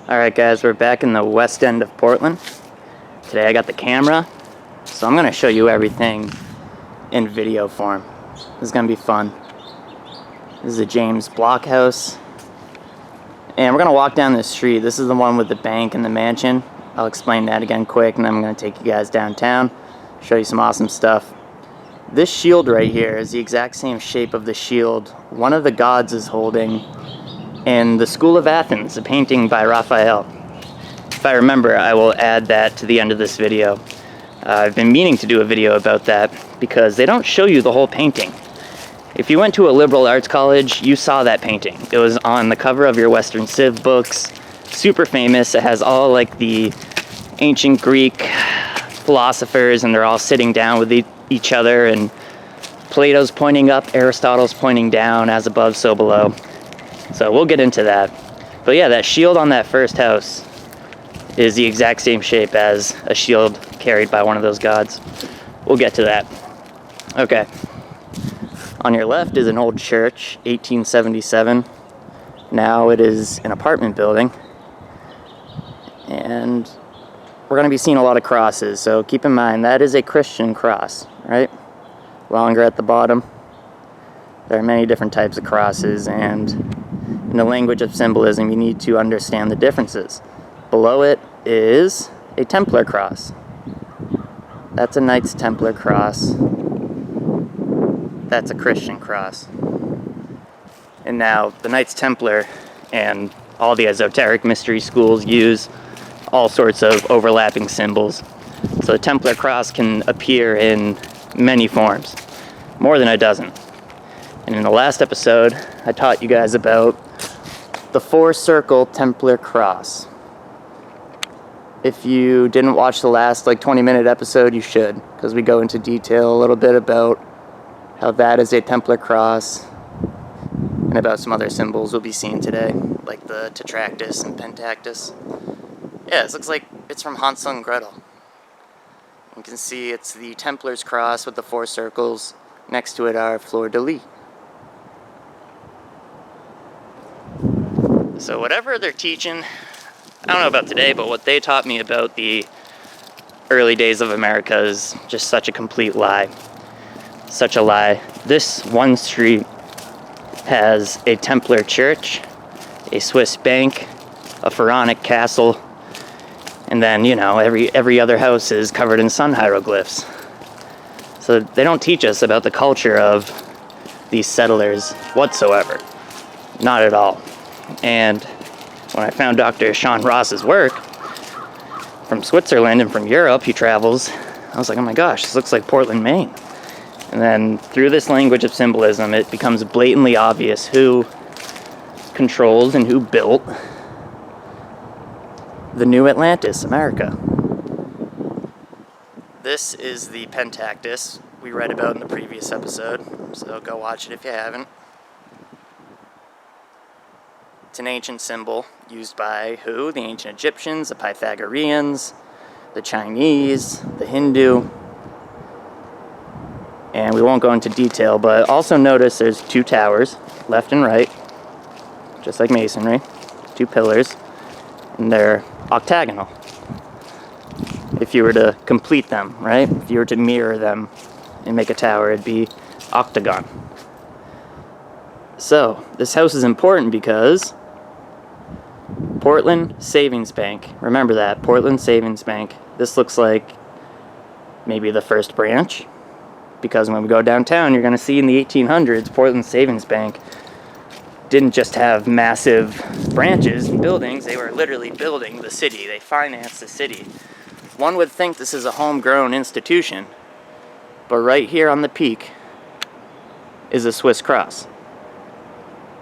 Alright guys, we're back in the west end of Portland. Today I got the camera, so I'm going to show you everything in video form. This is going to be fun. This is a James Block house. And we're going to walk down this street. This is the one with the bank and the mansion. I'll explain that again quick, and then I'm going to take you guys downtown, show you some awesome stuff. This shield right here is the exact same shape of the shield one of the gods is holding in the School of Athens, a painting by Raphael. If I remember, I will add that to the end of this video. I've been meaning to do a video about that because they don't show you the whole painting. If you went to a liberal arts college, you saw that painting. It was on the cover of your Western Civ books. Super famous. It has all like the ancient Greek philosophers, and they're all sitting down with each other, and Plato's pointing up, Aristotle's pointing down, as above, so below. So we'll get into that. But yeah, that shield on that first house is the exact same shape as a shield carried by one of those gods. We'll get to that. Okay. On your left is an old church, 1877. Now it is an apartment building. And we're going to be seeing a lot of crosses, so keep in mind that is a Christian cross, right? Longer at the bottom. There are many different types of crosses, and in the language of symbolism, you need to understand the differences. Below it is a Templar cross. That's a Knights Templar cross. That's a Christian cross. And now, the Knights Templar and all the esoteric mystery schools use all sorts of overlapping symbols. So the Templar cross can appear in many forms, more than a dozen. And in the last episode, I taught you guys about the four-circle Templar cross. If you didn't watch the last 20-minute episode, you should, because we go into detail a little bit about how that is a Templar cross and about some other symbols we'll be seeing today, like the Tetractys and Pentactys. Yeah, this looks like it's from Hansel and Gretel. You can see it's the Templar's cross with the four circles. Next to it are fleur-de-lis. So whatever they're teaching, I don't know about today, but what they taught me about the early days of America is just such a complete lie. Such a lie. This one street has a Templar church, a Swiss bank, a pharaonic castle, and then, every other house is covered in sun hieroglyphs. So they don't teach us about the culture of these settlers whatsoever. Not at all. And when I found Dr. Sean Ross's work from Switzerland and from Europe, he travels, I was like, oh my gosh, this looks like Portland, Maine. And then through this language of symbolism, it becomes blatantly obvious who controls and who built the new Atlantis, America. This is the Pentactys we read about in the previous episode, so go watch it if you haven't. It's an ancient symbol used by who? The ancient Egyptians, the Pythagoreans, the Chinese, the Hindu. And we won't go into detail, but also notice there's two towers, left and right, just like masonry, two pillars, and they're octagonal. If you were to complete them, right? If you were to mirror them and make a tower, it'd be octagon. So, this house is important because Portland Savings Bank. Remember that, Portland Savings Bank. This looks like maybe the first branch, because when we go downtown, you're going to see in the 1800s, Portland Savings Bank didn't just have massive branches and buildings, they were literally building the city. They financed the city. One would think this is a homegrown institution, but right here on the peak is a Swiss cross.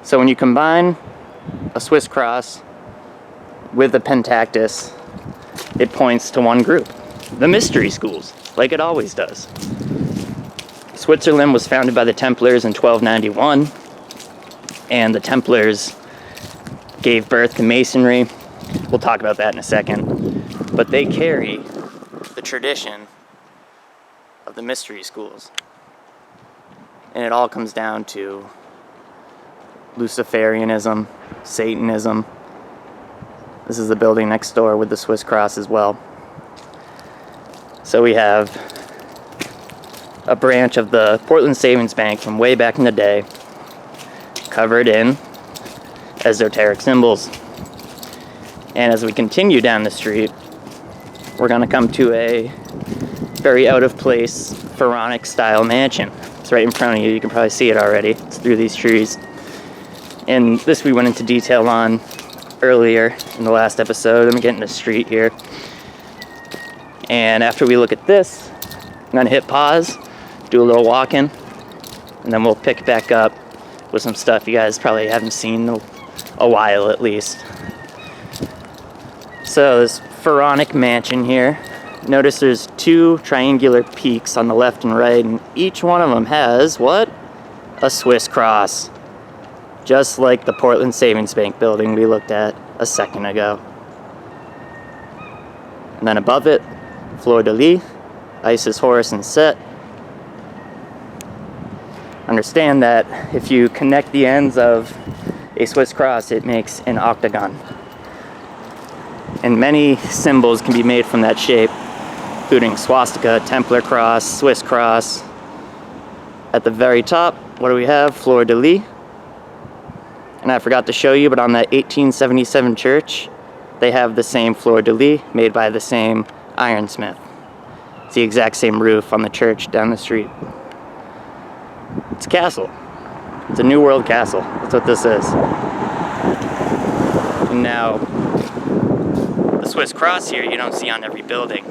So when you combine a Swiss cross with a Pentactys, it points to one group, the mystery schools, like it always does. Switzerland was founded by the Templars in 1291, and the Templars gave birth to Masonry. We'll talk about that in a second. But they carry the tradition of the mystery schools. And it all comes down to Luciferianism, Satanism, This is the building next door with the Swiss cross as well. So we have a branch of the Portland Savings Bank from way back in the day, covered in esoteric symbols. And as we continue down the street, we're going to come to a very out-of-place pharaonic style mansion. It's right in front of you. You can probably see it already. It's through these trees. And this we went into detail on earlier in the last episode. I'm getting the street here. And after we look at this, I'm going to hit pause, do a little walking, and then we'll pick back up with some stuff you guys probably haven't seen in a while at least. So this pharaonic mansion here, notice there's two triangular peaks on the left and right, and each one of them has, what? A Swiss cross. Just like the Portland Savings Bank building we looked at a second ago. And then above it, fleur-de-lis, Isis, Horus, and Set. Understand that if you connect the ends of a Swiss cross, it makes an octagon. And many symbols can be made from that shape, including swastika, Templar cross, Swiss cross. At the very top, what do we have? Fleur-de-lis. And I forgot to show you, but on that 1877 church, they have the same fleur-de-lis made by the same ironsmith. It's the exact same roof on the church down the street. It's a castle. It's a New World castle. That's what this is. And now, the Swiss cross here you don't see on every building.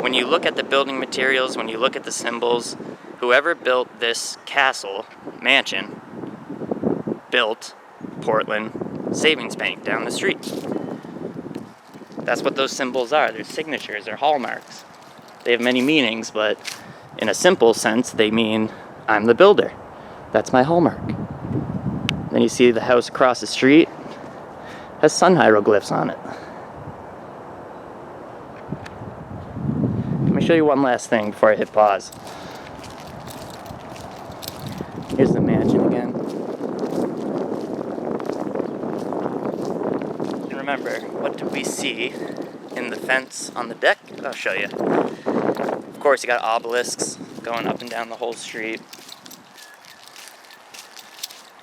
When you look at the building materials, when you look at the symbols, whoever built this castle, mansion, built Portland Savings Bank down the street. That's what those symbols are. They're signatures, they're hallmarks. They have many meanings, but in a simple sense, they mean I'm the builder. That's my hallmark. Then you see the house across the street has sun hieroglyphs on it. Let me show you one last thing before I hit pause. Here's the mansion again. And remember, what do we see in the fence on the deck? I'll show you. Of course, you got obelisks going up and down the whole street.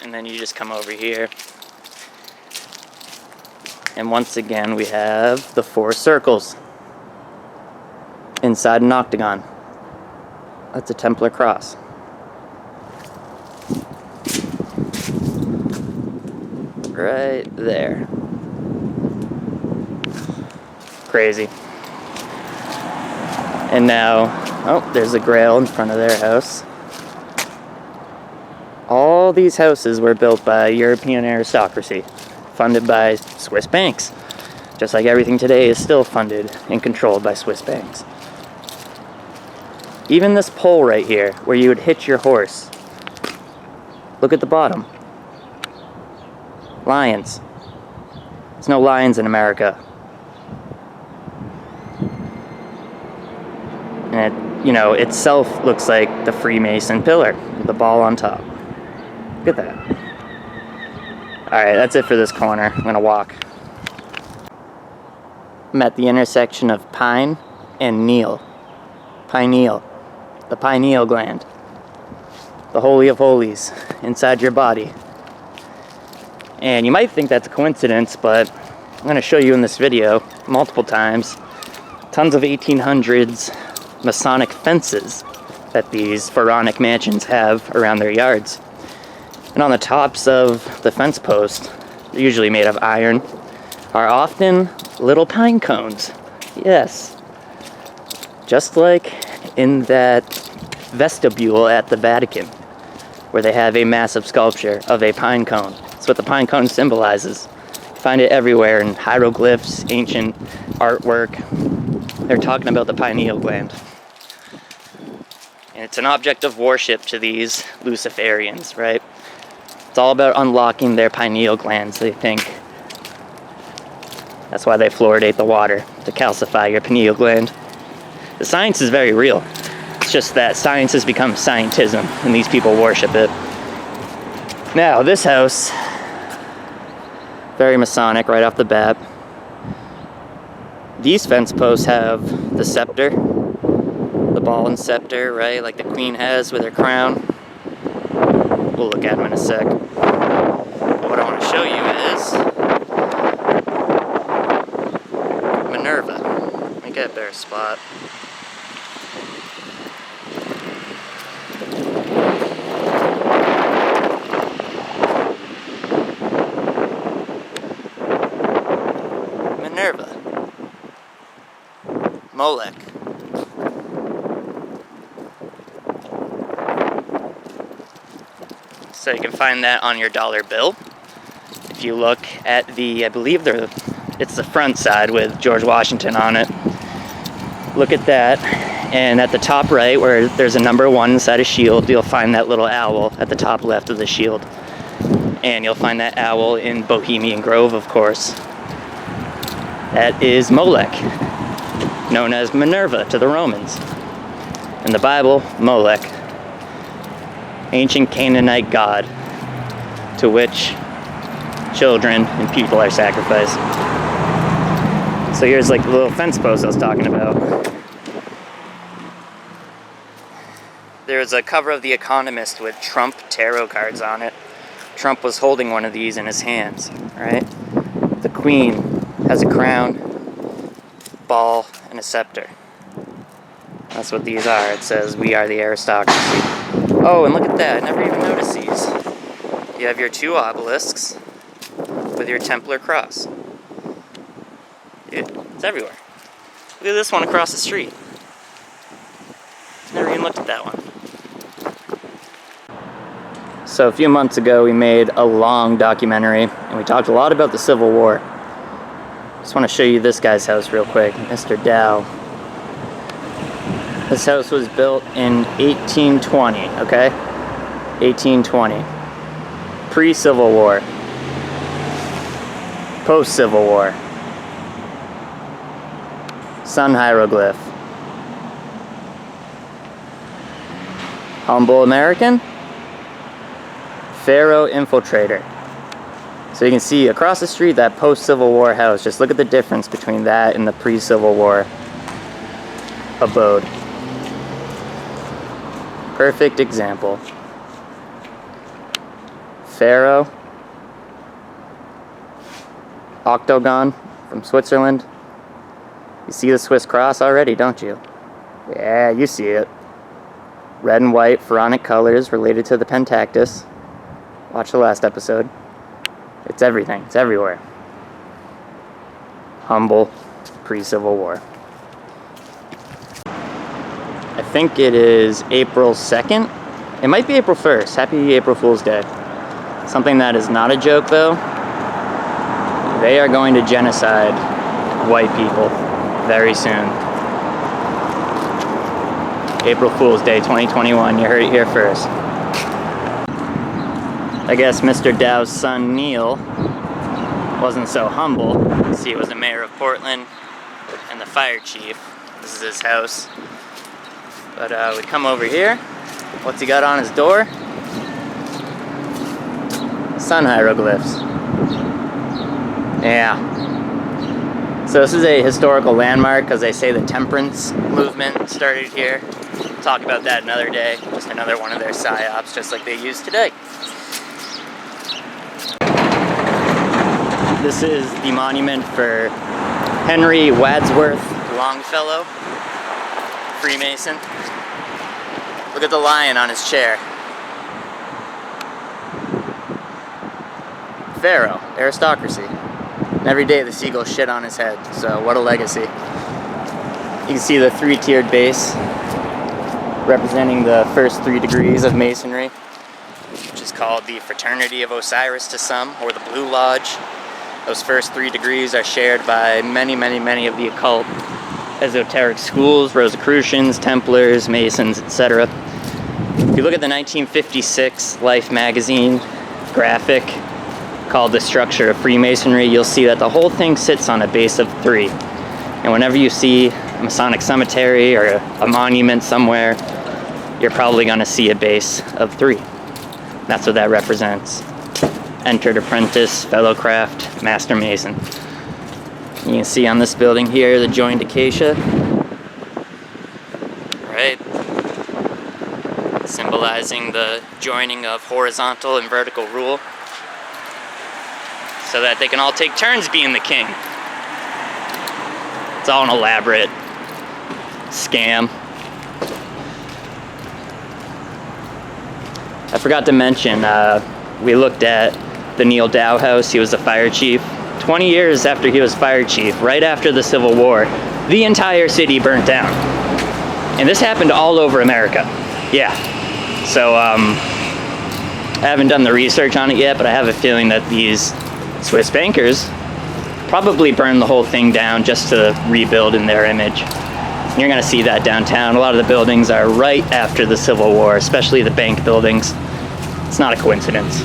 And then you just come over here. And once again, we have the 4 circles inside an octagon. That's a Templar cross. Right there. Crazy. And now, oh, there's a grail in front of their house. All these houses were built by European aristocracy, funded by Swiss banks, just like everything today is still funded and controlled by Swiss banks. Even this pole right here, where you would hitch your horse, look at the bottom. Lions. There's no lions in America. And it, itself looks like the Freemason pillar, with the ball on top. Look at that. Alright, that's it for this corner. I'm gonna walk. I'm at the intersection of pine and neal. Pineal. The pineal gland. The holy of holies inside your body. And you might think that's a coincidence, but I'm going to show you in this video multiple times tons of 1800s Masonic fences that these pharaonic mansions have around their yards. And on the tops of the fence posts, they're usually made of iron, are often little pine cones. Yes. Just like in that vestibule at the Vatican, where they have a massive sculpture of a pine cone. That's what the pine cone symbolizes. You find it everywhere in hieroglyphs, ancient artwork. They're talking about the pineal gland. And it's an object of worship to these Luciferians, right? It's all about unlocking their pineal glands, they think. That's why they fluoridate the water, to calcify your pineal gland. The science is very real. It's just that science has become scientism, and these people worship it. Now, this house, very Masonic right off the bat. These fence posts have the scepter, the ball and scepter, right? Like the queen has with her crown. We'll look at them in a sec. But what I want to show you is Minerva. Let me get a better spot. Minerva. Molech. So you can find that on your dollar bill. If you look at the, I believe it's the front side with George Washington on it. Look at that, and at the top right where there's a number 1 inside a shield, you'll find that little owl at the top left of the shield. And you'll find that owl in Bohemian Grove, of course. That is Molech, known as Minerva to the Romans. In the Bible, Molech, ancient Canaanite god to which children and people are sacrificed. So here's like the little fence post I was talking about. There's a cover of The Economist with Trump tarot cards on it. Trump was holding one of these in his hands, right? The queen has a crown, ball, and a scepter. That's what these are. It says, "We are the aristocracy." Oh, and look at that. I never even noticed these. You have your 2 obelisks with your Templar cross. Dude, it's everywhere. Look at this one across the street. Never even looked at that one. So a few months ago, we made a long documentary, and we talked a lot about the Civil War. Just want to show you this guy's house real quick, Mr. Dow. This house was built in 1820, okay? 1820. Pre-Civil War. Post-Civil War. Sun hieroglyph. Humble American. Pharaoh infiltrator. So you can see across the street that post-Civil War house. Just look at the difference between that and the pre-Civil War abode. Perfect example. Pharaoh. Octagon from Switzerland. You see the Swiss cross already, don't you? Yeah, you see it. Red and white pharaonic colors related to the Pentactus. Watch the last episode. It's everything. It's everywhere. Humble, pre-Civil War. I think it is April 2nd. It might be April 1st. Happy April Fool's Day. Something that is not a joke, though. They are going to genocide white people very soon. April Fool's Day 2021. You heard it here first. I guess Mr. Dow's son, Neil, wasn't so humble. See, he was the mayor of Portland and the fire chief. This is his house. But we come over here. What's he got on his door? Sun hieroglyphs. Yeah. So this is a historical landmark because they say the temperance movement started here. We'll talk about that another day. Just another one of their psyops, just like they use today. This is the monument for Henry Wadsworth Longfellow, Freemason. Look at the lion on his chair. Pharaoh, aristocracy. And every day the seagulls shit on his head, so what a legacy. You can see the 3-tiered base representing the first 3 degrees of Masonry, which is called the Fraternity of Osiris to some, or the Blue Lodge. Those first 3 degrees are shared by many of the occult esoteric schools, Rosicrucians, Templars, Masons, etc. If you look at the 1956 Life magazine graphic called The Structure of Freemasonry, you'll see that the whole thing sits on a base of 3. And whenever you see a Masonic cemetery or a monument somewhere, you're probably going to see a base of 3. That's what that represents. Entered apprentice, fellow craft, master mason. You can see on this building here the joined acacia, right? Symbolizing the joining of horizontal and vertical rule, so that they can all take turns being the king. It's all an elaborate scam. I forgot to mention, we looked at the Neil Dow house. He was the fire chief. 20 years after he was fire chief, right after the Civil War, the entire city burnt down. And this happened all over America. Yeah. So, I haven't done the research on it yet, but I have a feeling that these Swiss bankers probably burned the whole thing down just to rebuild in their image. You're going to see that downtown. A lot of the buildings are right after the Civil War, especially the bank buildings. It's not a coincidence.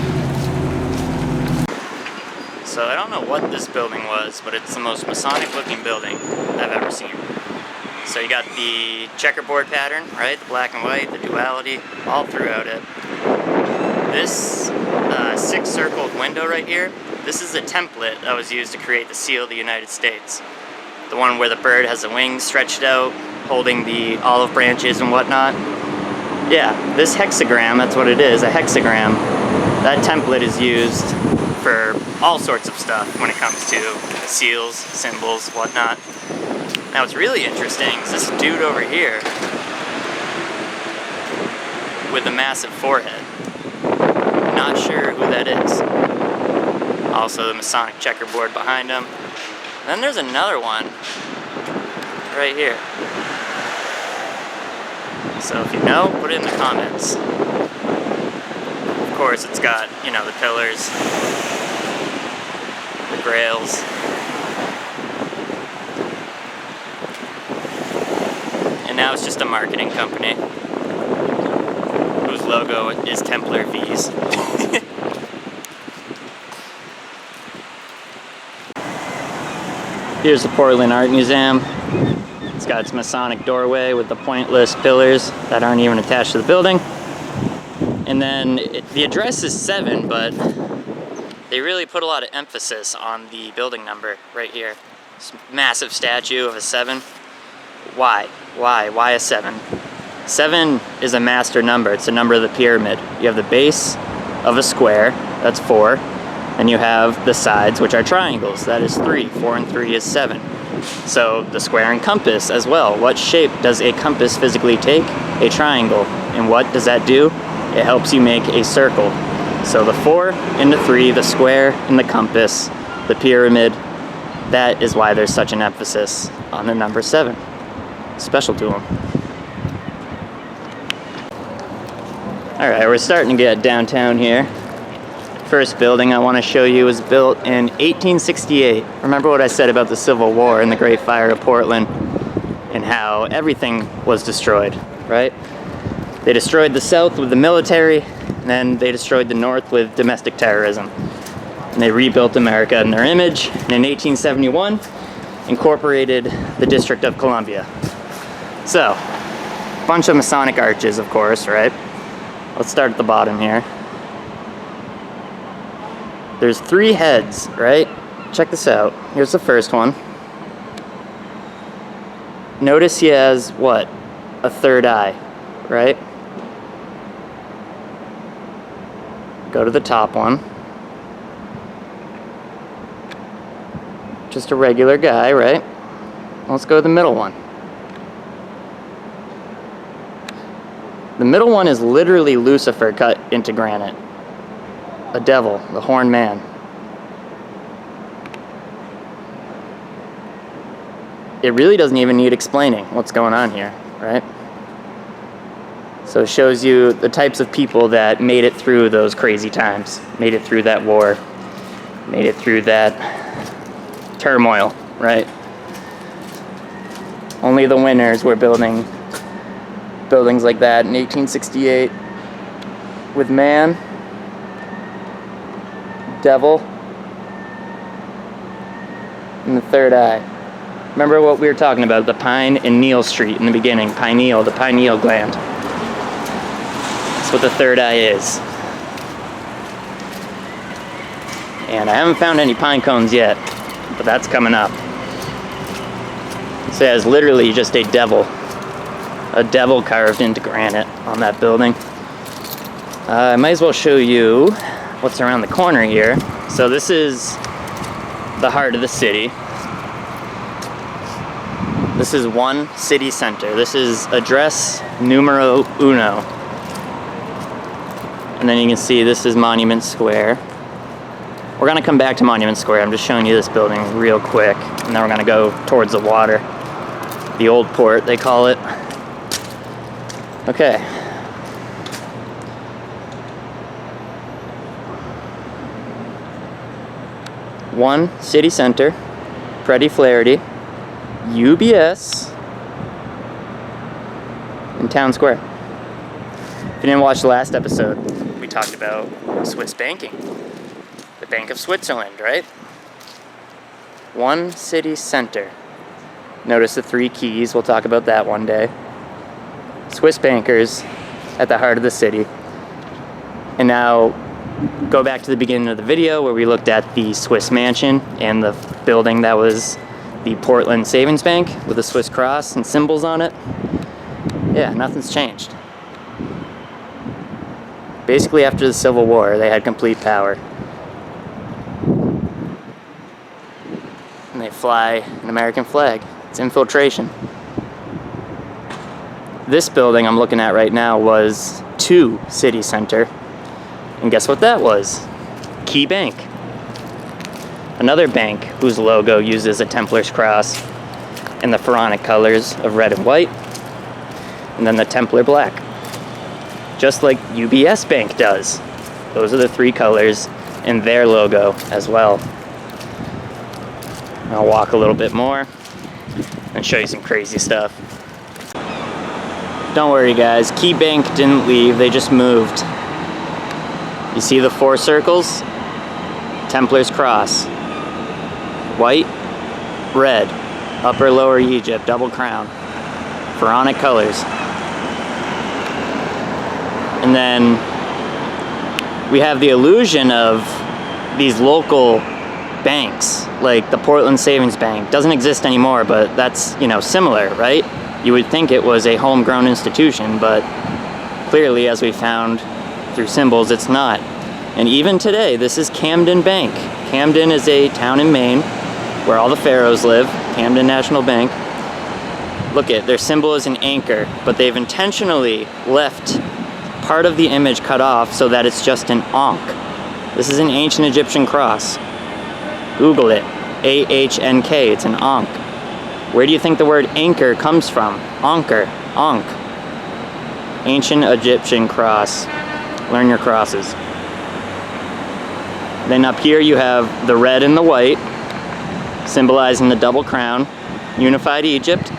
So I don't know what this building was, but it's the most Masonic looking building I've ever seen. So you got the checkerboard pattern, right? The black and white, the duality, all throughout it. This six-circled window right here, this is a template that was used to create the seal of the United States. The one where the bird has the wings stretched out, holding the olive branches and whatnot. Yeah, this hexagram, that's what it is, a hexagram. That template is used for all sorts of stuff when it comes to seals, symbols, whatnot. Now what's really interesting is this dude over here with a massive forehead. Not sure who that is. Also the Masonic checkerboard behind him. Then there's another one right here. So if you know, put it in the comments. Of course it's got, you know, the pillars, the grails. And now it's just a marketing company whose logo is Templar V's. Here's the Portland Art Museum. It's got its Masonic doorway with the pointless pillars that aren't even attached to the building. And then the address is 7, but they really put a lot of emphasis on the building number right here. This massive statue of a 7. Why? Why a 7? 7 is a master number. It's a number of the pyramid. You have the base of a square, that's 4. And you have the sides, which are triangles, that is 3. 4 and 3 is 7. So the square and compass as well. What shape does a compass physically take? A triangle. And what does that do? It helps you make a circle. So the 4 and the 3, the square and the compass, the pyramid, that is why there's such an emphasis on the number 7. Special to them. Alright, we're starting to get downtown here. First building I want to show you was built in 1868. Remember what I said about the Civil War and the Great Fire of Portland and how everything was destroyed, right? They destroyed the South with the military, and then they destroyed the North with domestic terrorism. And they rebuilt America in their image, and in 1871 incorporated the District of Columbia. So, bunch of Masonic arches, of course, right? Let's start at the bottom here. There's 3 heads, right? Check this out. Here's the first one. Notice he has, what? A third eye, right? Go to the top one. Just a regular guy, right? Let's go to the middle one. The middle one is literally Lucifer cut into granite. A devil, the horned man. It really doesn't even need explaining what's going on here, right? So it shows you the types of people that made it through those crazy times, made it through that war, made it through that turmoil, right? Only the winners were building buildings like that in 1868 with man, devil, and the third eye. Remember what we were talking about, the Pine and Neil Street in the beginning, pineal, the pineal gland. That's what the third eye is. And I haven't found any pine cones yet, but that's coming up. So it has literally just a devil carved into granite on that building. I might as well show you what's around the corner here. So this is the heart of the city. This is one city center. This is address numero uno. And then you can see this is Monument Square. We're gonna come back to Monument Square. I'm just showing you this building real quick. And then we're gonna go towards the water. The old port, they call it. Okay. One city center, Freddie Flaherty, UBS, in Town Square. If you didn't watch the last episode, we talked about Swiss banking. The Bank of Switzerland, right? One city center. Notice the 3 keys. We'll talk about that one day. Swiss bankers at the heart of the city. And now, go back to the beginning of the video where we looked at the Swiss mansion and the building that was the Portland Savings Bank with a Swiss cross and symbols on it. Yeah, nothing's changed. Basically, after the Civil War, they had complete power. And they fly an American flag. It's infiltration. This building I'm looking at right now was 2 City Center. And guess what that was? Key Bank. Another bank whose logo uses a Templar's cross and the Pharaonic colors of red and white, and then the Templar black. Just like UBS Bank does. Those are the 3 colors in their logo as well. I'll walk a little bit more and show you some crazy stuff. Don't worry guys, Key Bank didn't leave, they just moved. You see the 4 circles? Templar's cross. White, red, upper lower Egypt, double crown. Pharaonic colors. And then we have the illusion of these local banks, like the Portland Savings Bank. Doesn't exist anymore, but that's, similar, right? You would think it was a homegrown institution, but clearly, as we found through symbols, it's not. And even today, this is Camden Bank. Camden is a town in Maine where all the pharaohs live, Camden National Bank. Look at, their symbol is an anchor, but they've intentionally left part of the image cut off so that it's just an ankh. This is an ancient Egyptian cross. Google it, A-H-N-K, it's an ankh. Where do you think the word anchor comes from? Anchor, ankh. Ancient Egyptian cross. Learn your crosses. Then up here you have the red and the white, symbolizing the double crown, unified Egypt.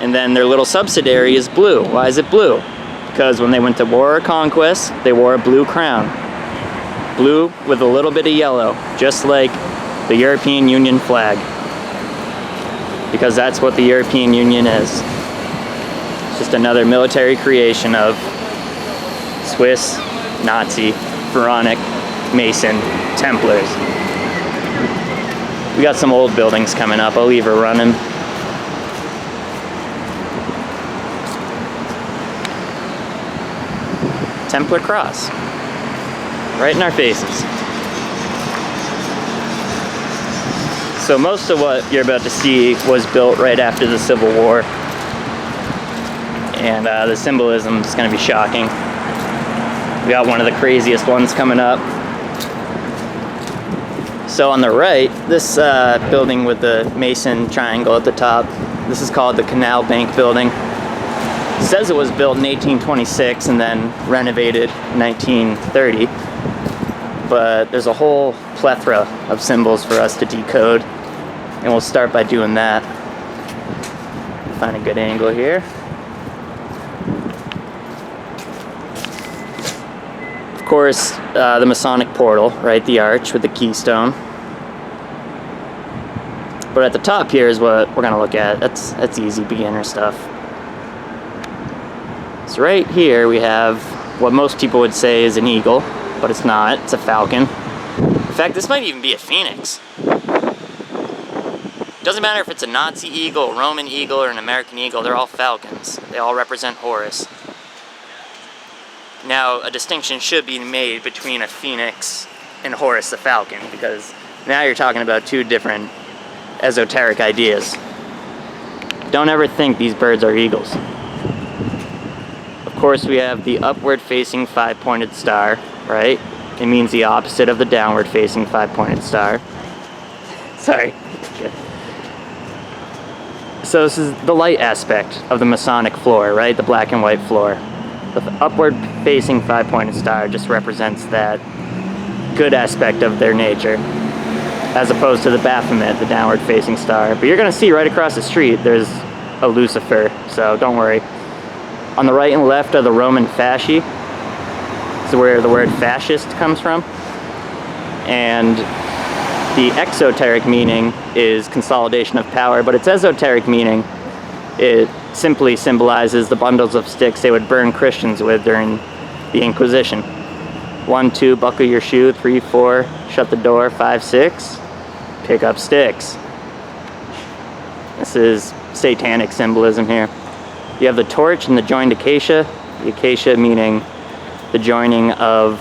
And then their little subsidiary is blue. Why is it blue? Because when they went to war or conquest, they wore a blue crown. Blue with a little bit of yellow, just like the European Union flag. Because that's what the European Union is. It's just another military creation of Swiss, Nazi, Pharaonic, Mason, Templars. We got some old buildings coming up. I'll leave her running. Templar cross. Right in our faces. So most of what you're about to see was built right after the Civil War. And the symbolism is going to be shocking. We got one of the craziest ones coming up. So on the right, this building with the Mason triangle at the top, this is called the Canal Bank building. It says it was built in 1826 and then renovated in 1930. But there's a whole plethora of symbols for us to decode. And we'll start by doing that. Find a good angle here. Of course, the Masonic portal, right? The arch with the keystone. But at the top here is what we're going to look at. That's easy beginner stuff. So right here we have what most people would say is an eagle, but it's not. It's a falcon. In fact, this might even be a phoenix. Doesn't matter if it's a Nazi eagle, a Roman eagle, or an American eagle, they're all falcons. They all represent Horus. Now, a distinction should be made between a phoenix and Horus the falcon, because now you're talking about two different esoteric ideas. Don't ever think these birds are eagles. Of course, we have the upward-facing five-pointed star, right? It means the opposite of the downward-facing five-pointed star. Sorry. So this is the light aspect of the Masonic floor, right? The black and white floor. The upward-facing five-pointed star just represents that good aspect of their nature, as opposed to the Baphomet, the downward-facing star. But you're going to see right across the street, there's a Lucifer, so don't worry. On the right and left are the Roman fasci. This is where the word fascist comes from. And the exoteric meaning is consolidation of power, but its esoteric meaning, it simply symbolizes the bundles of sticks they would burn Christians with during the Inquisition. 1, 2, buckle your shoe. 3, 4, shut the door. 5, 6, pick up sticks. This is satanic symbolism here. You have the torch and the joined acacia. The acacia meaning the joining of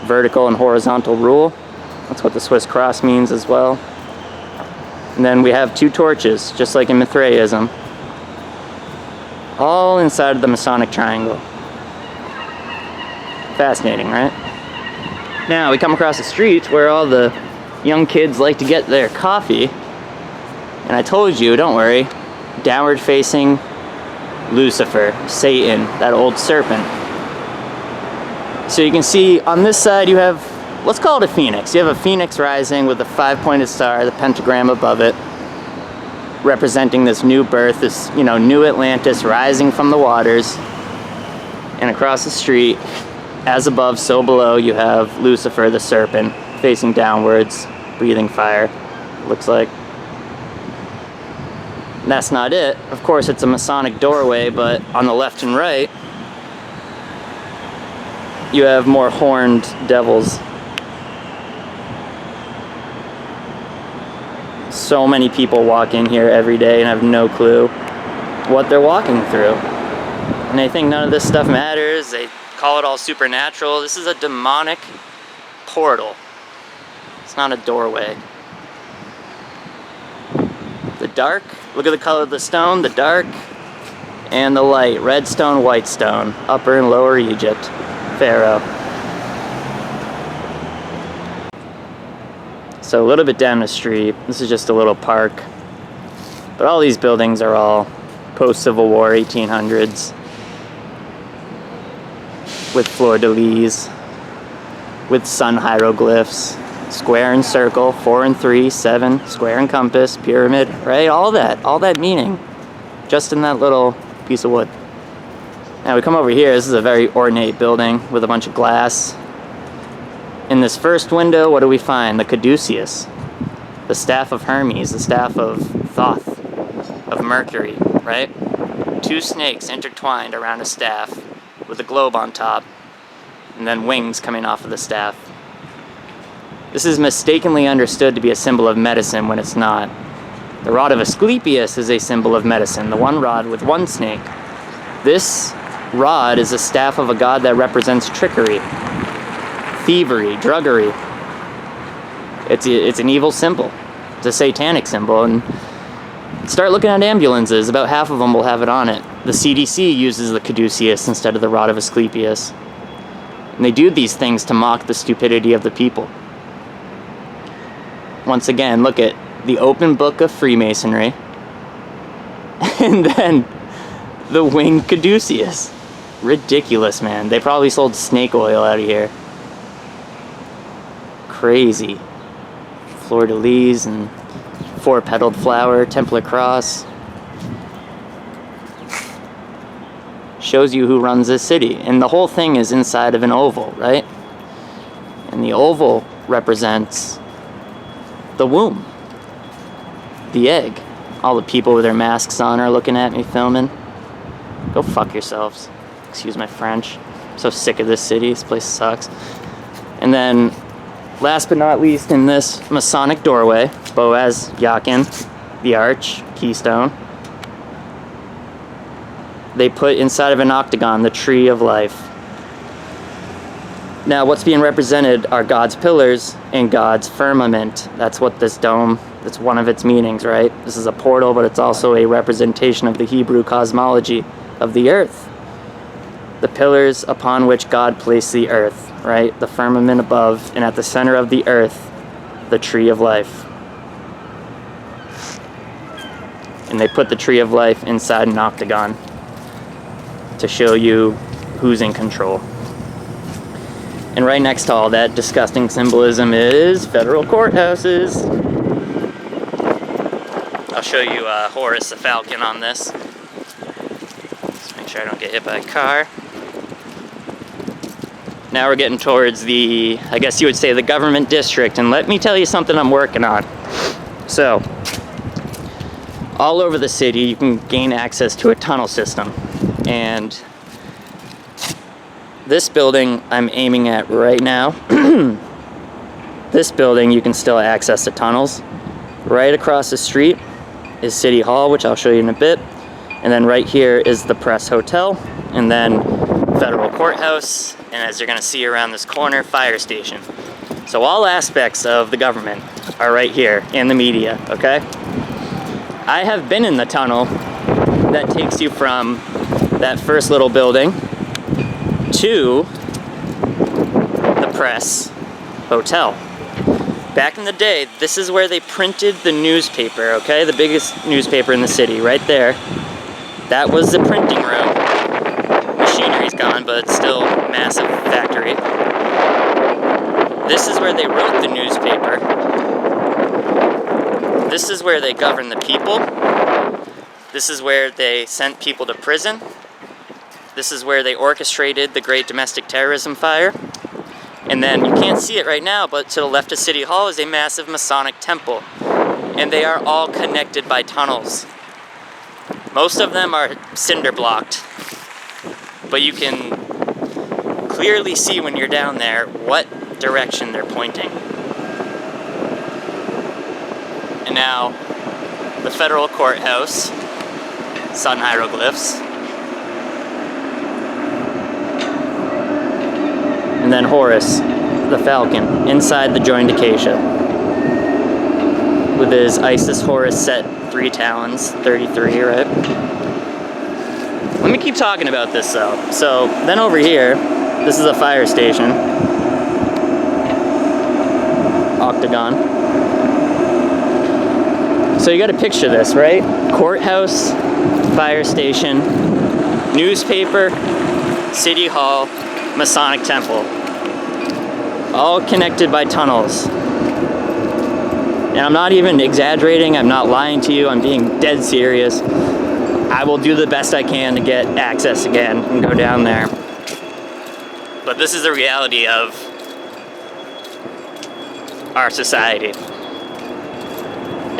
vertical and horizontal rule. That's what the Swiss cross means as well. And then we have two torches, just like in Mithraism, all inside of the Masonic triangle. Fascinating, right? Now we come across the streets where all the young kids like to get their coffee. And I told you, don't worry, downward facing Lucifer, Satan, that old serpent. So you can see on this side you have, let's call it a phoenix. You have a phoenix rising with a five-pointed star, the pentagram above it, representing this new birth, this, new Atlantis rising from the waters. And across the street, as above, so below, you have Lucifer, the serpent, facing downwards, breathing fire, looks like. And that's not it. Of course, it's a Masonic doorway, but on the left and right, you have more horned devils. So many people walk in here every day and have no clue what they're walking through. And they think none of this stuff matters. They call it all supernatural. This is a demonic portal. It's not a doorway. The dark, look at the color of the stone, the dark and the light. Red stone, white stone. Upper and Lower Egypt. Pharaoh. So a little bit down the street, this is just a little park. But all these buildings are all post-Civil War, 1800s. With fleur-de-lis, with sun hieroglyphs, square and circle, 4 and 3, 7, square and compass, pyramid, right? All that meaning, just in that little piece of wood. Now we come over here, this is a very ornate building with a bunch of glass. In this first window, what do we find? The caduceus, the staff of Hermes, the staff of Thoth, of Mercury, right? 2 snakes intertwined around a staff with a globe on top, and then wings coming off of the staff. This is mistakenly understood to be a symbol of medicine when it's not. The rod of Asclepius is a symbol of medicine, the one rod with one snake. This rod is a staff of a god that represents trickery, thievery, druggery. It's an evil symbol. It's a satanic symbol. And start looking at ambulances. About half of them will have it on it. The CDC uses the caduceus instead of the rod of Asclepius. And they do these things to mock the stupidity of the people. Once again, look at the open book of Freemasonry. And then the winged caduceus. Ridiculous, man. They probably sold snake oil out of here. Crazy. Fleur-de-lis and 4-petaled flower, Templar cross. Shows you who runs this city. And the whole thing is inside of an oval, right? And the oval represents the womb. The egg. All the people with their masks on are looking at me filming. Go fuck yourselves. Excuse my French. I'm so sick of this city. This place sucks. And then, last but not least, in this Masonic doorway, Boaz, Yakin, the arch, keystone. They put inside of an octagon the tree of life. Now, what's being represented are God's pillars and God's firmament. That's what this dome, that's one of its meanings, right? This is a portal, but it's also a representation of the Hebrew cosmology of the earth. The pillars upon which God placed the earth, right? The firmament above, and at the center of the earth, the tree of life. And they put the tree of life inside an octagon to show you who's in control. And right next to all that disgusting symbolism is federal courthouses. I'll show you Horus the Falcon on this. Just make sure I don't get hit by a car. Now we're getting towards the, I guess you would say, the government district. And let me tell you something I'm working on. So, all over the city, you can gain access to a tunnel system. And this building I'm aiming at right now, this building you can still access the tunnels. Right across the street is City Hall, which I'll show you in a bit. And then right here is the Press Hotel, and then Federal Courthouse, and as you're gonna see around this corner, Fire Station. So all aspects of the government are right here, and the media, okay? I have been in the tunnel that takes you from that first little building to the Press Hotel. Back in the day, this is where they printed the newspaper, okay? The biggest newspaper in the city, right there. That was the printing room. Machinery's gone, but it's still a massive factory. This is where they wrote the newspaper. This is where they governed the people. This is where they sent people to prison. This is where they orchestrated the great domestic terrorism fire. And then, you can't see it right now, but to the left of City Hall is a massive Masonic temple. And they are all connected by tunnels. Most of them are cinder blocked. But you can clearly see when you're down there what direction they're pointing. And now, the Federal Courthouse, sun hieroglyphs. And then Horus, the Falcon, inside the joined acacia. With his Isis Horus set 3 talons, 33, right? Let me keep talking about this though. So, then over here, this is a fire station. Octagon. So you gotta picture this, right? Courthouse, fire station, newspaper, City Hall, Masonic temple. All connected by tunnels. And I'm not even exaggerating, I'm not lying to you, I'm being dead serious. I will do the best I can to get access again and go down there. But this is the reality of our society.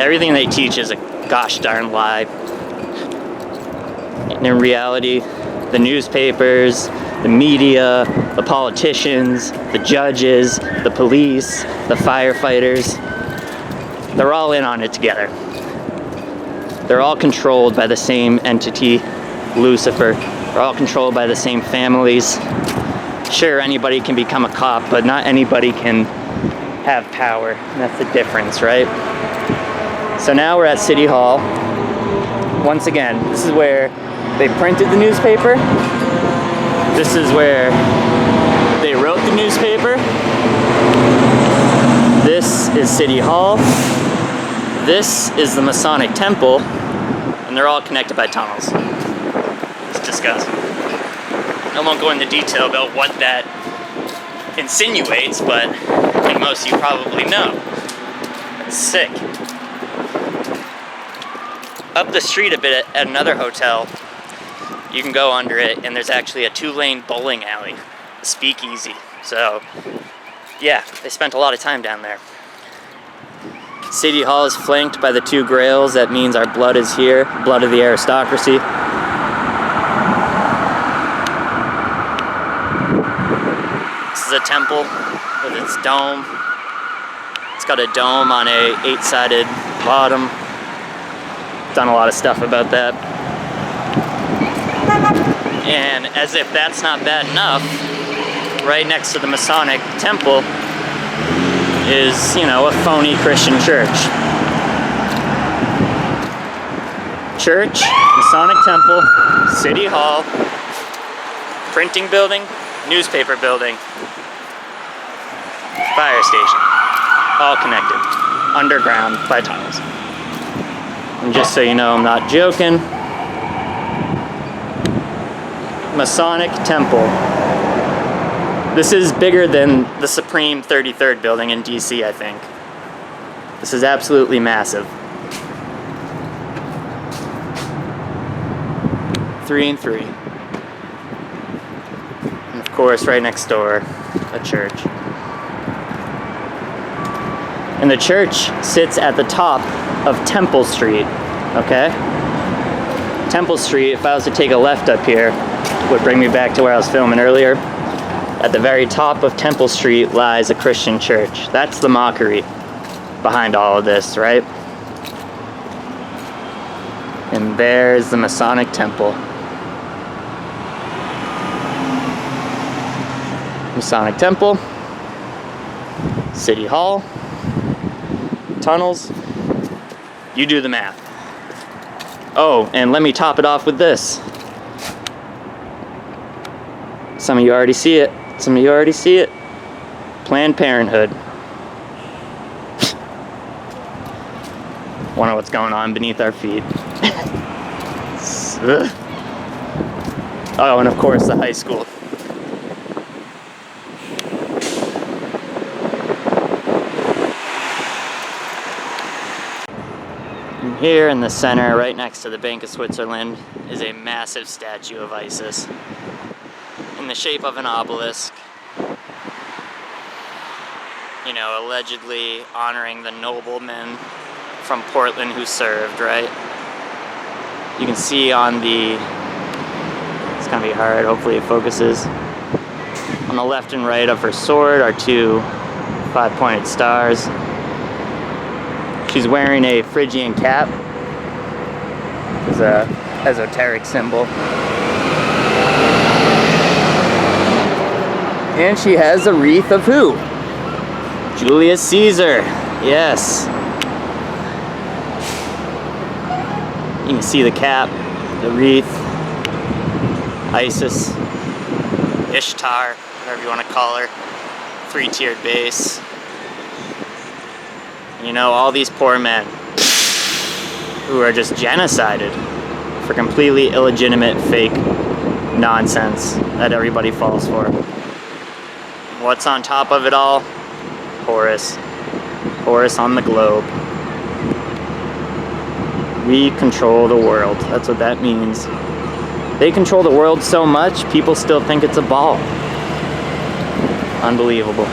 Everything they teach is a gosh darn lie. And in reality, the newspapers, the media, the politicians, the judges, the police, the firefighters, they're all in on it together. They're all controlled by the same entity, Lucifer. They're all controlled by the same families. Sure, anybody can become a cop, but not anybody can have power. And that's the difference, right? So now we're at City Hall. Once again, this is where they printed the newspaper. This is where they wrote the newspaper. This is City Hall. This is the Masonic Temple, and they're all connected by tunnels. It's disgusting. I won't go into detail about what that insinuates, but I think most of you probably know. It's sick. Up the street a bit at another hotel, you can go under it, and there's actually a 2-lane bowling alley, a speakeasy. So, yeah, they spent a lot of time down there. City Hall is flanked by the 2 grails. That means our blood is here, blood of the aristocracy. This is a temple with its dome, its It's got a dome on a 8-sided bottom. Done a lot of stuff about that. And as if that's not bad enough, right next to the Masonic temple is, you know, a phony Christian church. Church, Masonic temple, City Hall, printing building, newspaper building, fire station, all connected, underground by tunnels. And just so you know, I'm not joking, Masonic temple. This is bigger than the Supreme 33rd building in DC, I think. This is absolutely massive. 3 and 3. And of course, right next door, a church. And the church sits at the top of Temple Street, okay? Temple Street, if I was to take a left up here, would bring me back to where I was filming earlier. At the very top of Temple Street lies a Christian church. That's the mockery behind all of this, right? And there's the Masonic temple. Masonic temple, City Hall, tunnels. You do the math. Oh, and let me top it off with this. Some of you already see it. Some of you already see it. Planned Parenthood. Wonder what's going on beneath our feet. Oh, and of course the high school. And here in the center, right next to the Bank of Switzerland, is a massive statue of Isis in the shape of an obelisk. You know, allegedly honoring the noblemen from Portland who served, right? You can see on the, it's gonna be hard, hopefully it focuses. On the left and right of her sword are 2 5-pointed stars. She's wearing a Phrygian cap. It's a esoteric symbol. And she has a wreath of who? Julius Caesar. Yes. You can see the cap, the wreath, Isis, Ishtar, whatever you want to call her, 3-tiered base. You know, all these poor men who are just genocided for completely illegitimate, fake nonsense that everybody falls for. What's on top of it all? Horus. Horus on the globe. We control the world. That's what that means. They control the world so much, people still think it's a ball. Unbelievable.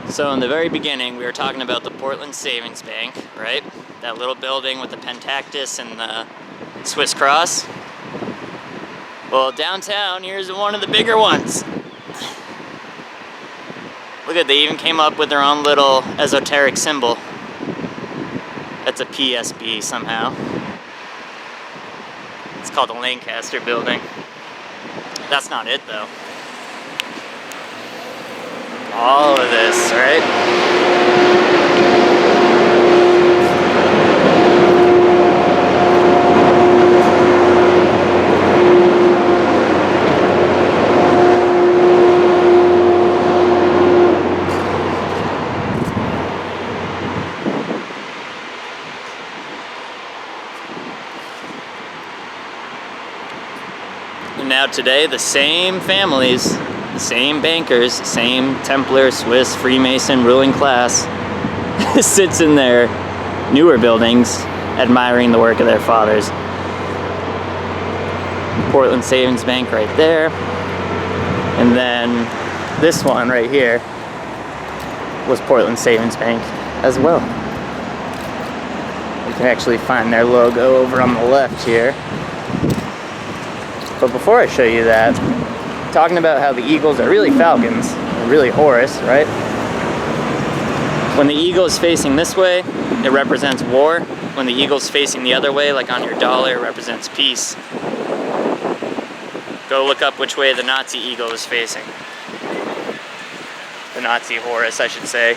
So in the very beginning, we were talking about the Portland Savings Bank, right? That little building with the Pentactus and the Swiss cross. Well, downtown, here's one of the bigger ones. Look at, they even came up with their own little esoteric symbol. That's a PSB somehow. It's called the Lancaster Building. That's not it though. All of this, right? And now today, the same families, the same bankers, same Templar, Swiss, Freemason ruling class sits in their newer buildings admiring the work of their fathers. Portland Savings Bank right there. And then this one right here was Portland Savings Bank as well. You can actually find their logo over on the left here. But before I show you that, talking about how the Eagles are really Falcons, or really Horus, right? When the eagle is facing this way, it represents war. When the eagle is facing the other way, like on your dollar, it represents peace. Go look up which way the Nazi eagle is facing. The Nazi Horus, I should say.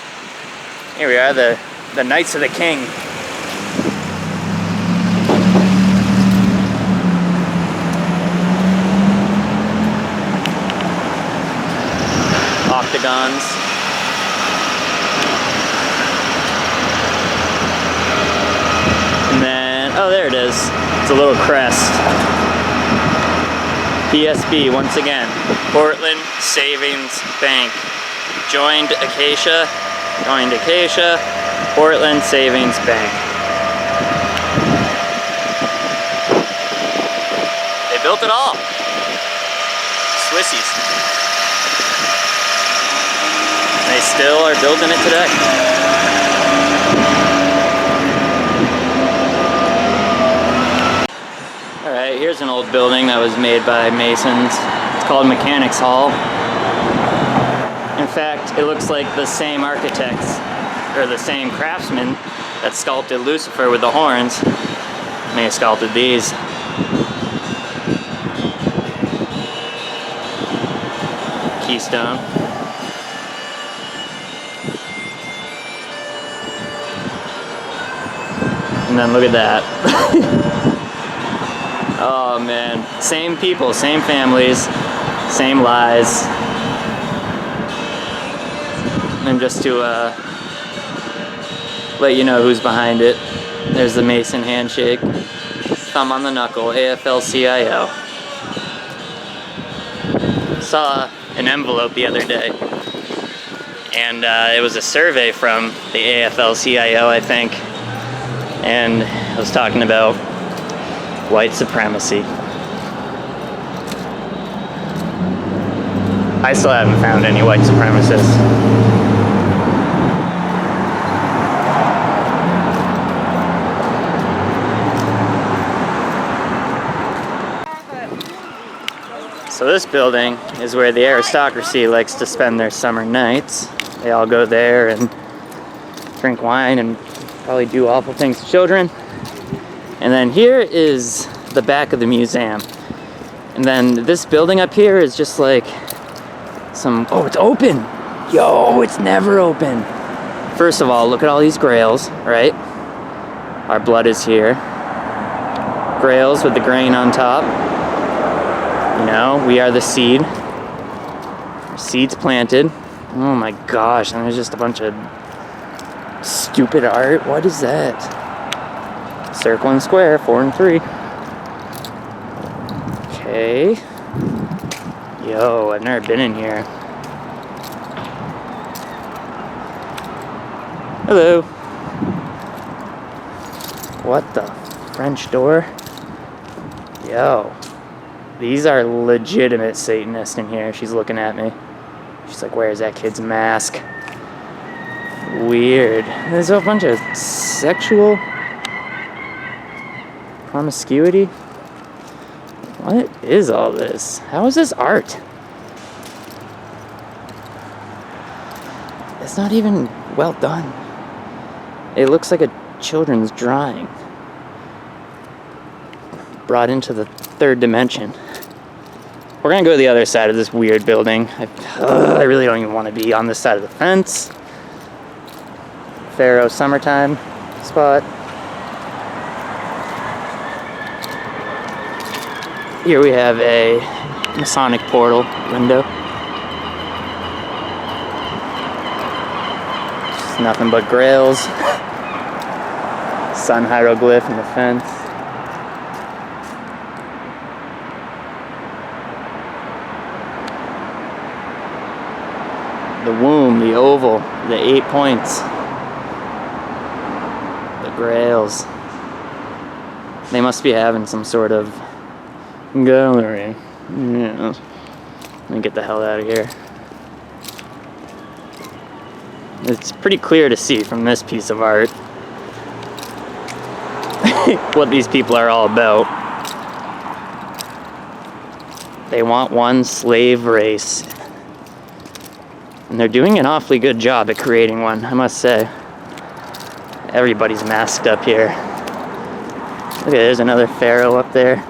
Here we are, the Knights of the King. Octagons. And then, oh, there it is. It's a little crest. PSB, once again. Portland Savings Bank. Joined Acacia. Portland Savings Bank. They built it all. Swissies. They still are building it today. Alright, here's an old building that was made by Masons. It's called Mechanics Hall. In fact, it looks like the same architects, or the same craftsmen that sculpted Lucifer with the horns may have sculpted these. Keystone. And then look at that. Oh man, same people, same families, same lies. And just to let you know who's behind it, there's the Mason handshake, thumb on the knuckle, AFL-CIO. Saw an envelope the other day, and it was a survey from the AFL-CIO, I think, and it was talking about white supremacy. I still haven't found any white supremacists. So this building is where the aristocracy likes to spend their summer nights. They all go there and drink wine and probably do awful things to children. And then here is the back of the museum. And then this building up here is just like some, oh, it's open. Yo, it's never open. First of all, look at all these grails, right? Our blood is here. Grails with the grain on top. You know, we are the seed. Seeds planted. Oh my gosh, and there's just a bunch of stupid art. What is that? Circle and square, 4 and 3. Okay. Yo, I've never been in here. Hello. What the French door? Yo. These are legitimate Satanists in here. She's looking at me. She's like, where's that kid's mask? Weird. There's a bunch of sexual promiscuity. What is all this? How is this art? It's not even well done. It looks like a children's drawing brought into the third dimension. We're gonna go to the other side of this weird building. I really don't even want to be on this side of the fence. Pharaoh summertime spot. Here we have a Masonic portal window. Just nothing but grails. Sun hieroglyph in the fence. The womb, the oval, the 8 points. The grails. They must be having some sort of gallery. Yeah. Let me get the hell out of here. It's pretty clear to see from this piece of art what these people are all about. They want one slave race. And they're doing an awfully good job at creating one, I must say. Everybody's masked up here. Look at, there's another pharaoh up there.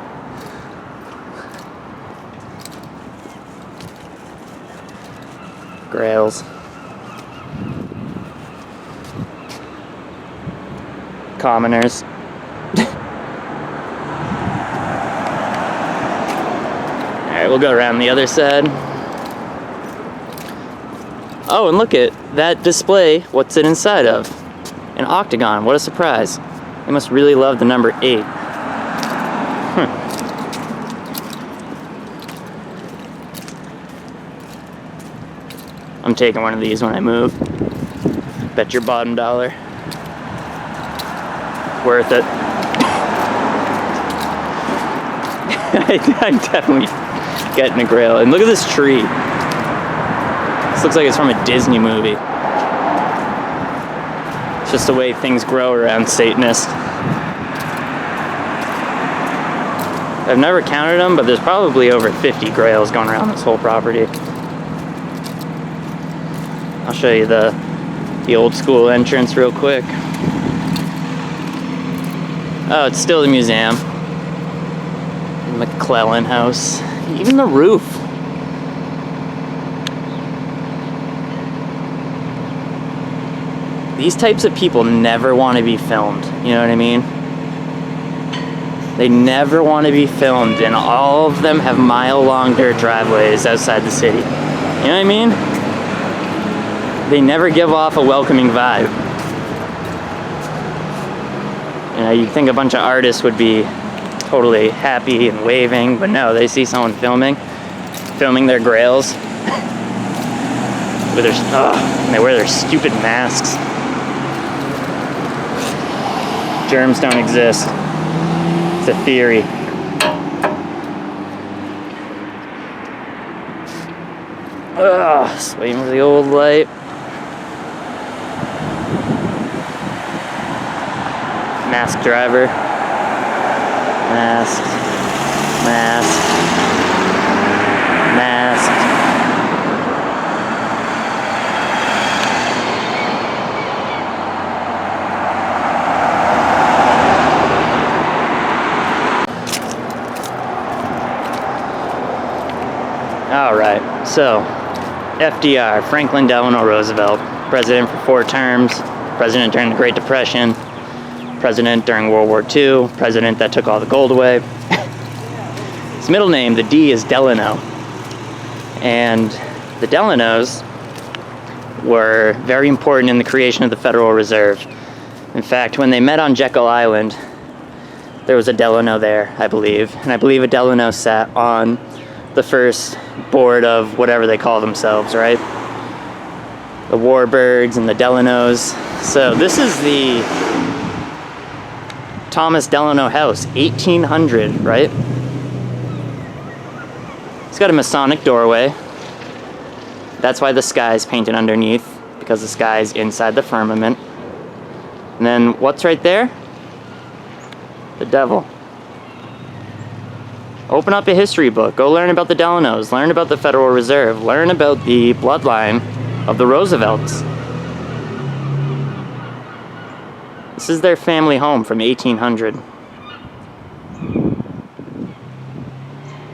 Grails. Commoners. Alright, we'll go around the other side. Oh, and look at that display. What's it inside of? An octagon. What a surprise. They must really love the number 8. I'm taking one of these when I move. Bet your bottom dollar. Worth it. I'm definitely getting a grail. And look at this tree. This looks like it's from a Disney movie. It's just the way things grow around Satanists. I've never counted them, but there's probably over 50 grails going around this whole property. I'll show you the old school entrance real quick. Oh, it's still the museum. McClellan House. Even the roof. These types of people never want to be filmed. You know what I mean? They never want to be filmed, and all of them have mile-long dirt driveways outside the city. You know what I mean? They never give off a welcoming vibe. You know, you'd think a bunch of artists would be totally happy and waving, but no, they see someone filming their grails. With their, and they wear their stupid masks. Germs don't exist. It's a theory. Just waiting for the old light. Mask driver. Mask. Mask. Mask. All right, so FDR, Franklin Delano Roosevelt, president for 4 terms, president during the Great Depression, president during World War II, president that took all the gold away. His middle name, the D, is Delano. And the Delanos were very important in the creation of the Federal Reserve. In fact, when they met on Jekyll Island, there was a Delano there, I believe. And I believe a Delano sat on the first board of whatever they call themselves, right? The Warbirds and the Delanos. So this is the Thomas Delano house, 1800, right? It's got a Masonic doorway. That's why the sky is painted underneath, because the sky is inside the firmament. And then what's right there? The devil. Open up a history book. Go learn about the Delanos. Learn about the Federal Reserve. Learn about the bloodline of the Roosevelts. This is their family home from 1800.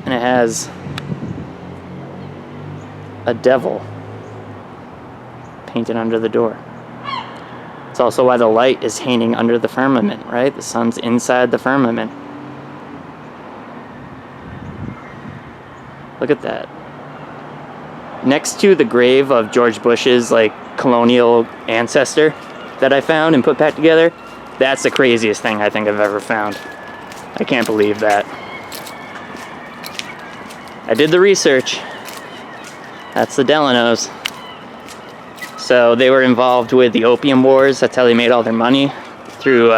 And it has a devil painted under the door. It's also why the light is hanging under the firmament, right? The sun's inside the firmament. Look at that. Next to the grave of George Bush's colonial ancestor that I found and put back together, that's the craziest thing I think I've ever found. I can't believe that. I did the research. That's the Delanos. So they were involved with the Opium Wars. That's how they made all their money, through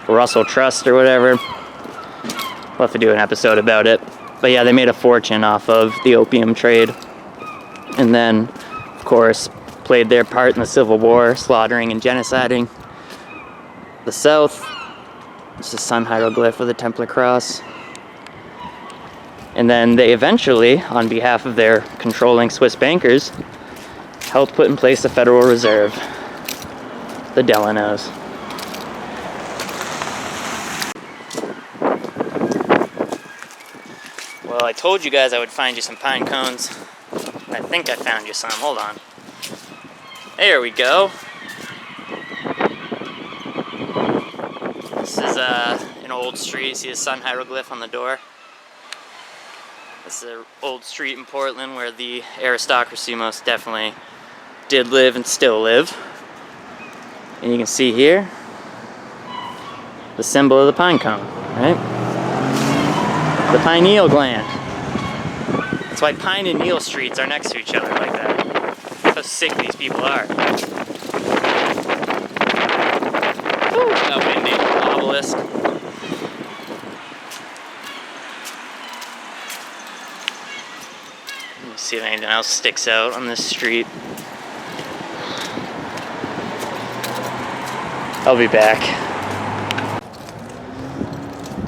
Russell Trust or whatever. We'll have to do an episode about it. But yeah, they made a fortune off of the opium trade. And then, of course, played their part in the Civil War, slaughtering and genociding the South. It's a sun hieroglyph with a Templar cross. And then they eventually, on behalf of their controlling Swiss bankers, helped put in place the Federal Reserve. The Delanos. Well, I told you guys I would find you some pine cones. I think I found you some. Hold on. There we go. This is an old street. See the sun hieroglyph on the door? This is an old street in Portland where the aristocracy most definitely did live and still live. And you can see here the symbol of the pine cone, right? The pineal gland. That's why Pine and Neal streets are next to each other like that. How sick these people are. Woo, got windy. Obelisk. Let's see if anything else sticks out on this street. I'll be back.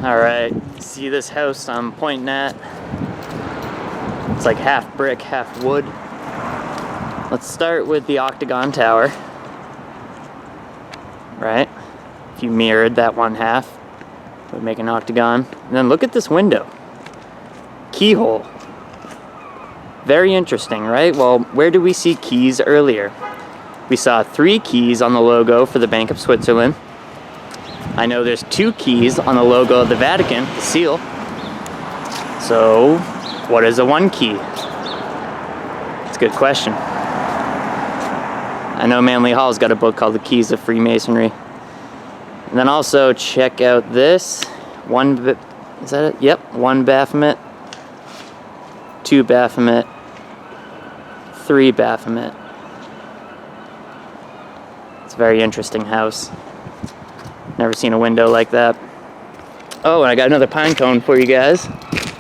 Alright, see this house I'm pointing at? It's like half brick, half wood. Let's start with the Octagon Tower. Right? If you mirrored that one half, it would make an octagon. And then look at this window. Keyhole. Very interesting, right? Well, where did we see keys earlier? We saw 3 keys on the logo for the Bank of Switzerland. I know there's 2 keys on the logo of the Vatican, the seal. So, what is a 1 key? It's a good question. I know Manly Hall's got a book called The Keys of Freemasonry. And then also check out this. Is that it? Yep, 1 Baphomet, 2 Baphomet, 3 Baphomet. It's a very interesting house. Never seen a window like that. Oh, and I got another pine cone for you guys.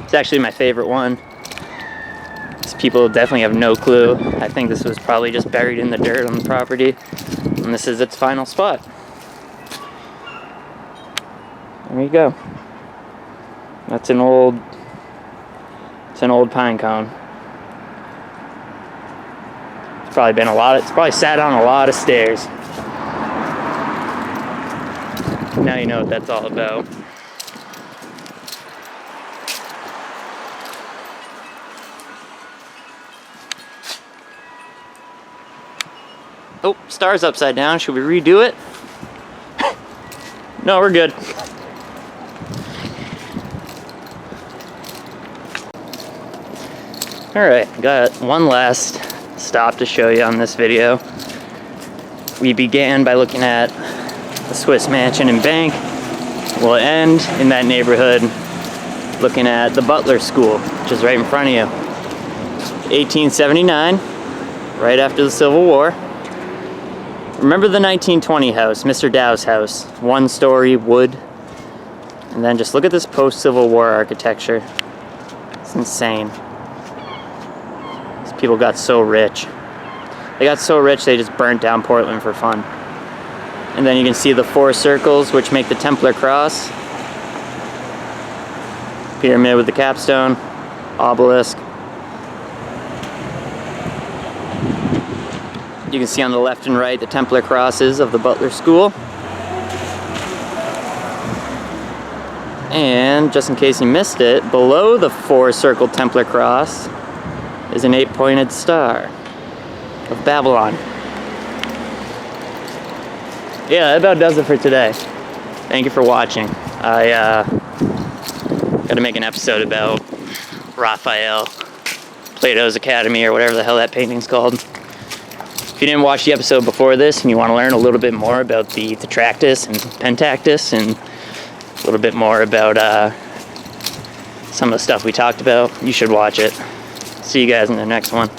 It's actually my favorite one. These people definitely have no clue. I think this was probably just buried in the dirt on the property. And this is its final spot. There you go. That's an old pine cone. It's probably sat on a lot of stairs. Now you know what that's all about. Oh, star's upside down. Should we redo it? No, we're good. Alright, got one last stop to show you on this video. We began by looking at the Swiss mansion and bank. We'll end in that neighborhood looking at the Butler School, which is right in front of you. 1879, right after the Civil War. Remember the 1920 house, Mr. Dow's house, 1-story wood. And then just look at this post-Civil War architecture. It's insane. These people got so rich. They got so rich they just burnt down Portland for fun. And then you can see the 4 circles which make the Templar cross. Pyramid with the capstone, obelisk. You can see on the left and right the Templar crosses of the Butler School. And just in case you missed it, below the 4-circle Templar cross is an 8-pointed star of Babylon. Yeah, that about does it for today. Thank you for watching. I gotta make an episode about Raphael, Plato's Academy, or whatever the hell that painting's called. If you didn't watch the episode before this and you want to learn a little bit more about the Tetractys and Pentactys and a little bit more about some of the stuff we talked about, you should watch it. See you guys in the next one.